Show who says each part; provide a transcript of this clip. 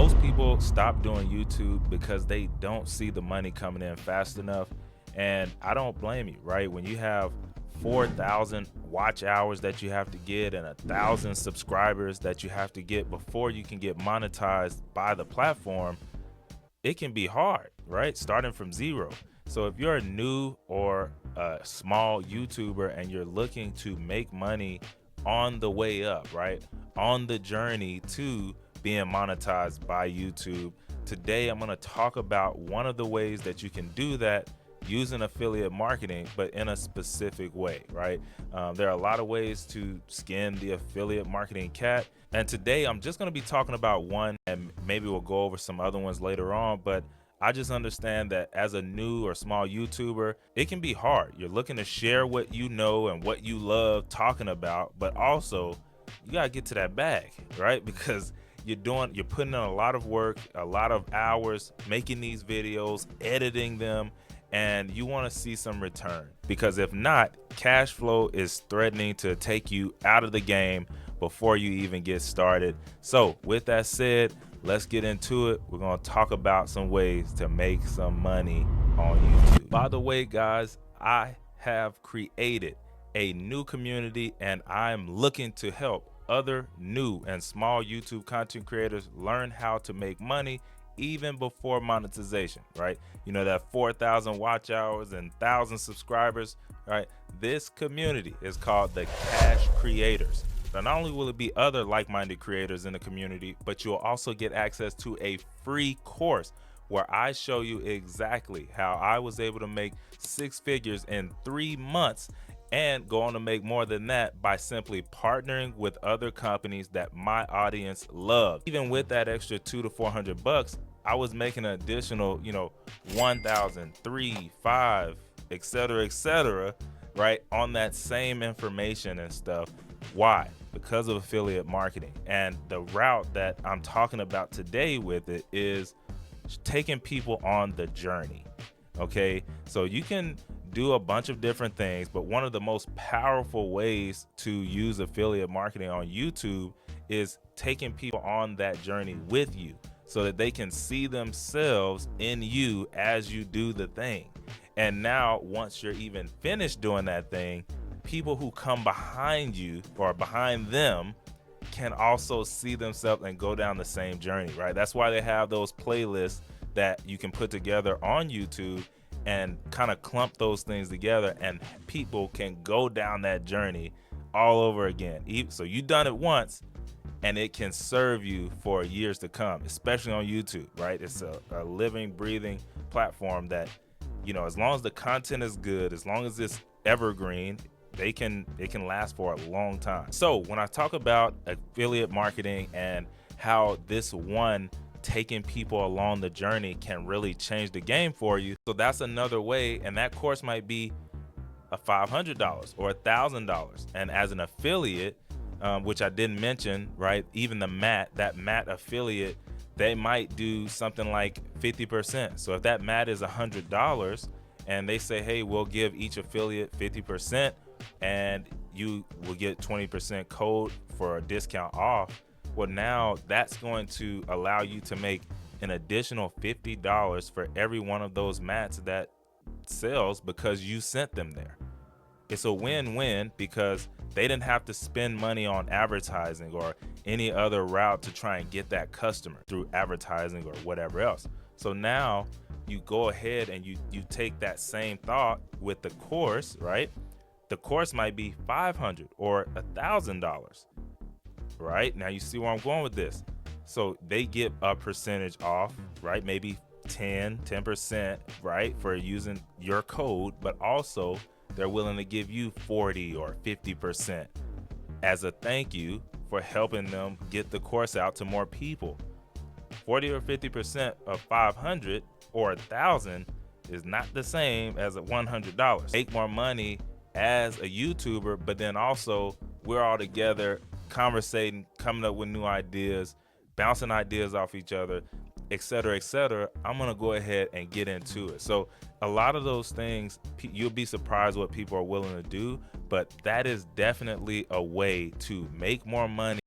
Speaker 1: Most people stop doing YouTube because they don't see the money coming in fast enough. And I don't blame you, right? When you have 4,000 watch hours that you have to get and 1,000 subscribers that you have to get before you can get monetized by the platform, it can be hard, right? Starting from zero. So if you're a new or a small YouTuber and you're looking to make money on the way up, right? On the journey to being monetized by YouTube, today I'm going to talk about one of the ways that you can do that using affiliate marketing, but in a specific way, right? There are a lot of ways to skin the affiliate marketing cat. And today I'm just going to be talking about one, and maybe we'll go over some other ones later on. But I just understand that as a new or small YouTuber, it can be hard. You're looking to share what you know and what you love talking about, but also you got to get to that bag, right? Because you're putting in a lot of work, a lot of hours making these videos, editing them, and you want to see some return, because if not, cash flow is threatening to take you out of the game before you even get started. So with that said, let's get into it. We're going to talk about some ways to make some money on YouTube. By the way, guys, I have created a new community and I'm looking to help other new and small YouTube content creators learn how to make money even before monetization, right? You know, that 4,000 watch hours and 1,000 subscribers, right? This community is called the Cash Creators. Now, not only will it be other like-minded creators in the community, but you'll also get access to a free course where I show you exactly how I was able to make 6 figures in 3 months and go on to make more than that by simply partnering with other companies that my audience loves. Even with that extra $200 to $400, I was making an additional, 1,000, 3, 5, etc., right, on that same information and stuff. Why? Because of affiliate marketing. And the route that I'm talking about today with it is taking people on the journey. Okay, so you can do a bunch of different things, but one of the most powerful ways to use affiliate marketing on YouTube is taking people on that journey with you so that they can see themselves in you as you do the thing. And now once you're even finished doing that thing, people who come behind you or behind them can also see themselves and go down the same journey, right? That's why they have those playlists that you can put together on YouTube and kind of clump those things together, and people can go down that journey all over again. So you've done it once and it can serve you for years to come, especially on YouTube, right? It's a living, breathing platform that, as long as the content is good, as long as it's evergreen, it can last for a long time. So when I talk about affiliate marketing and how this one taking people along the journey can really change the game for you, so that's another way. And that course might be a $500 or $1,000. And as an affiliate, which I didn't mention, right, even that mat affiliate, they might do something like 50%. So if that mat is $100 and they say, hey, we'll give each affiliate 50% and you will get 20% code for a discount off. Well, now that's going to allow you to make an additional $50 for every one of those mats that sells because you sent them there. It's a win-win because they didn't have to spend money on advertising or any other route to try and get that customer through advertising or whatever else. So now you go ahead and you take that same thought with the course, right? The course might be $500 or $1,000. Right now, you see where I'm going with this. So they get a percentage off, right? Maybe 10%, right, for using your code, but also they're willing to give you 40 or 50% as a thank you for helping them get the course out to more people. 40 or 50% of 500 or 1,000 is not the same as a $100. Make more money as a YouTuber, but then also we're all together conversating, coming up with new ideas, bouncing ideas off each other, etc. I'm gonna go ahead and get into it. So a lot of those things, you'll be surprised what people are willing to do, but that is definitely a way to make more money